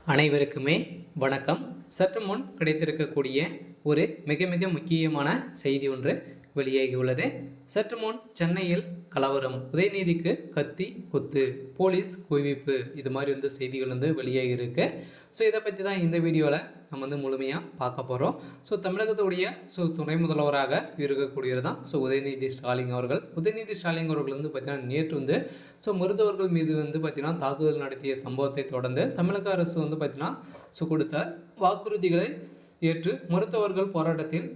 அனைவருக்குமே வணக்கம். சற்று முன் கிடைத்திருக்கக்கூடிய ஒரு மிக மிக முக்கியமான செய்தி ஒன்று வெளியாகியுள்ளது. சற்று முன் சென்னையில் கலவரம், உதயநிதிக்கு கத்தி குத்து, போலீஸ் குவிப்பு, இது மாதிரி செய்திகள் வெளியாகி இருக்கு. ஸோ இதை பற்றி தான் இந்த வீடியோவில் நம்ம முழுமையாக பார்க்க போகிறோம். ஸோ தமிழகத்துடைய துணை முதல்வராக இருக்கக்கூடியது தான் உதயநிதி ஸ்டாலின் அவர்கள். உதயநிதி ஸ்டாலின் அவர்கள் பார்த்தீங்கன்னா நேற்று மருத்துவர்கள் மீது பார்த்தீங்கன்னா தாக்குதல் நடத்திய சம்பவத்தை தொடர்ந்து தமிழக அரசு பார்த்தீங்கன்னா கொடுத்த வாக்குறுதிகளை ஏற்று மருத்துவர்கள் போராட்டத்தில்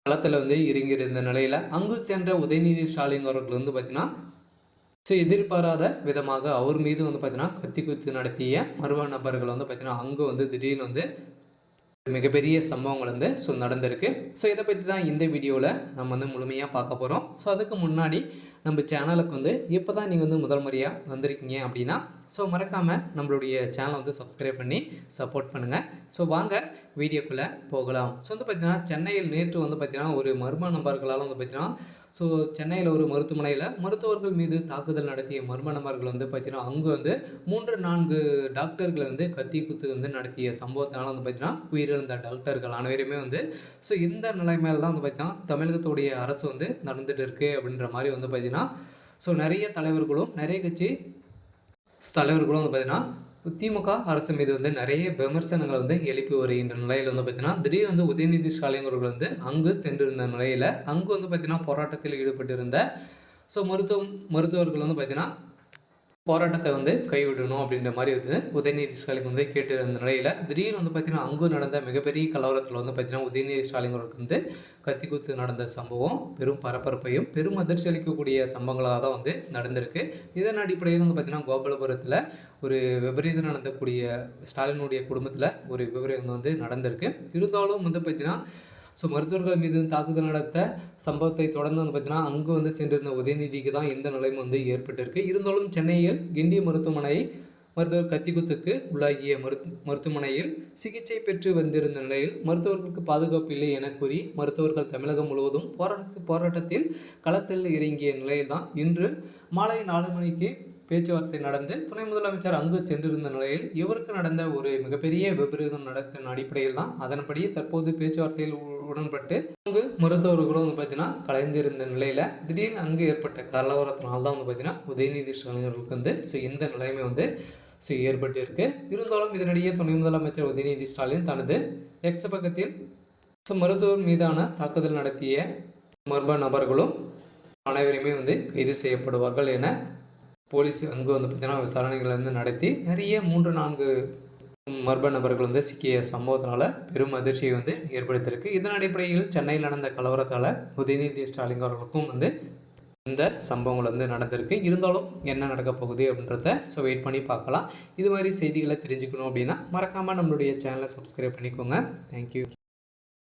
களத்தில் இறங்கியிருந்த நிலையில் அங்கு சென்ற உதயநிதி ஸ்டாலின் அவர்கள் பார்த்தீங்கன்னா எதிர்பாராத விதமாக அவர் மீது பார்த்தீங்கன்னா கத்தி குத்து நடத்திய மர்ம நபர்கள் பார்த்தீங்கன்னா அங்கே திடீர்னு மிகப்பெரிய சம்பவங்கள் நடந்திருக்கு. ஸோ இதை பற்றி தான் இந்த வீடியோவில் நம்ம முழுமையாக பார்க்க போகிறோம். ஸோ அதுக்கு முன்னாடி நம்ம சேனலுக்கு இப்போ தான் நீங்கள் முதல் முறையாக வந்திருக்கீங்க அப்படின்னா மறக்காமல் நம்மளுடைய சேனலை சப்ஸ்கிரைப் பண்ணி சப்போர்ட் பண்ணுங்கள். ஸோ வாங்க வீடியோக்குள்ளே போகலாம். பார்த்தீங்கன்னா சென்னையில் நேற்று பார்த்தீங்கன்னா ஒரு மர்ம நபர்களால் பார்த்தீங்கன்னா சென்னையில் ஒரு மருத்துவமனையில் மருத்துவர்கள் மீது தாக்குதல் நடத்திய மர்ம நபர்கள் பார்த்தீங்கன்னா அங்கே 3-4 டாக்டர்களை கத்தி குத்து நடத்திய சம்பவத்தினால பார்த்தீங்கன்னா உயிரிழந்த டாக்டர்கள் அனைவருமே இந்த நிலைமையில தான் பார்த்தீங்கன்னா தமிழகத்துடைய அரசு நடந்துட்டு இருக்கு அப்படின்ற மாதிரி பார்த்தீங்கன்னா நிறைய தலைவர்களும் நிறைய கட்சி தலைவர்களும் பார்த்தீங்கன்னா திமுக அரசு மீது நிறைய விமர்சனங்களை எழுப்பி வருகின்ற நிலையில் பார்த்தீங்கன்னா திடீர்னு உதயநிதி ஸ்டாலின் அவர்கள் அங்கு சென்றிருந்த நிலையில் அங்கு பார்த்தீங்கன்னா போராட்டத்தில் ஈடுபட்டிருந்த மருத்துவர்கள் பார்த்தீங்கன்னா போராட்டத்தை கைவிடணும் அப்படின்ற மாதிரி உதயநிதி ஸ்டாலின் கேட்டிருந்த நிலையில் திடீர்னு பார்த்தீங்கன்னா அங்கு நடந்த மிகப்பெரிய கலவரத்தில் பார்த்தீங்கன்னா உதயநிதி ஸ்டாலின் அவர்களுக்கு கத்தி குத்து நடந்த சம்பவம் பெரும் பரபரப்பையும் பெரும் அதிர்ச்சி அளிக்கக்கூடிய சம்பவங்களாக தான் நடந்திருக்கு. இதன் அடிப்படையில் பார்த்தீங்கன்னா கோபாலபுரத்தில் ஒரு விபரீதம் நடந்தக்கூடிய ஸ்டாலினுடைய குடும்பத்தில் ஒரு விபரீதம் நடந்திருக்கு. இருந்தாலும் பார்த்தீங்கன்னா மருத்துவர்கள் மீது தாக்குதல் நடத்த சம்பவத்தை தொடர்ந்து பார்த்தீங்கன்னா அங்கு சென்றிருந்த உதயநிதிக்கு தான் இந்த நிலைமை ஏற்பட்டிருக்கு. இருந்தாலும் சென்னையில் கிண்டி மருத்துவர் கத்திக்குத்துக்கு உள்ளாகிய மருத்துவமனையில் சிகிச்சை பெற்று வந்திருந்த நிலையில் மருத்துவர்களுக்கு பாதுகாப்பு இல்லை என கூறி மருத்துவர்கள் தமிழகம் முழுவதும் போராட்டத்தில் களத்தில் இறங்கிய நிலையில் தான் இன்று மாலை 4 மணிக்கு பேச்சுவார்த்தை நடந்து துணை முதலமைச்சர் அங்கு சென்றிருந்த நிலையில் இவருக்கு நடந்த ஒரு மிகப்பெரிய விபரீதம் நடத்தின அடிப்படையில் தான் அதன்படி தற்போது பேச்சுவார்த்தையில் உடன்பட்டு அங்கு மருத்துவர்களும் பார்த்தீங்கன்னா கலைந்திருந்த நிலையில் திடீர்னு அங்கு ஏற்பட்ட கலவரத்தினால தான் பார்த்தீங்கன்னா உதயநிதி ஸ்டாலின் அவர்களுக்கு இந்த நிலைமை ஏற்பட்டு இருக்கு. இருந்தாலும் இதனிடையே துணை முதலமைச்சர் உதயநிதி ஸ்டாலின் தனது எக்ஸ் பக்கத்தில் மருத்துவர் மீதான தாக்குதல் நடத்திய மர்ம நபர்களும் அனைவருமே கைது செய்யப்படுவார்கள் என போலீஸ் அங்கு பார்த்தீங்கன்னா விசாரணைகளை நடத்தி நிறைய 3-4 மர்ம நபர்கள் சிக்கிய சம்பவத்தினால பெரும் அதிர்ச்சியை ஏற்படுத்தியிருக்கு. இதன் அடிப்படையில் சென்னையில் நடந்த கலவரத்தால் உதயநிதி ஸ்டாலின் அவர்களுக்கும் இந்த சம்பவங்கள் நடந்திருக்கு. இருந்தாலும் என்ன நடக்க போகுது அப்படின்றத வெயிட் பண்ணி பார்க்கலாம். இது மாதிரி செய்திகளை தெரிஞ்சுக்கணும் அப்படின்னா மறக்காமல் நம்மளுடைய சேனலை சப்ஸ்கிரைப் பண்ணிக்கோங்க. தேங்க்யூ.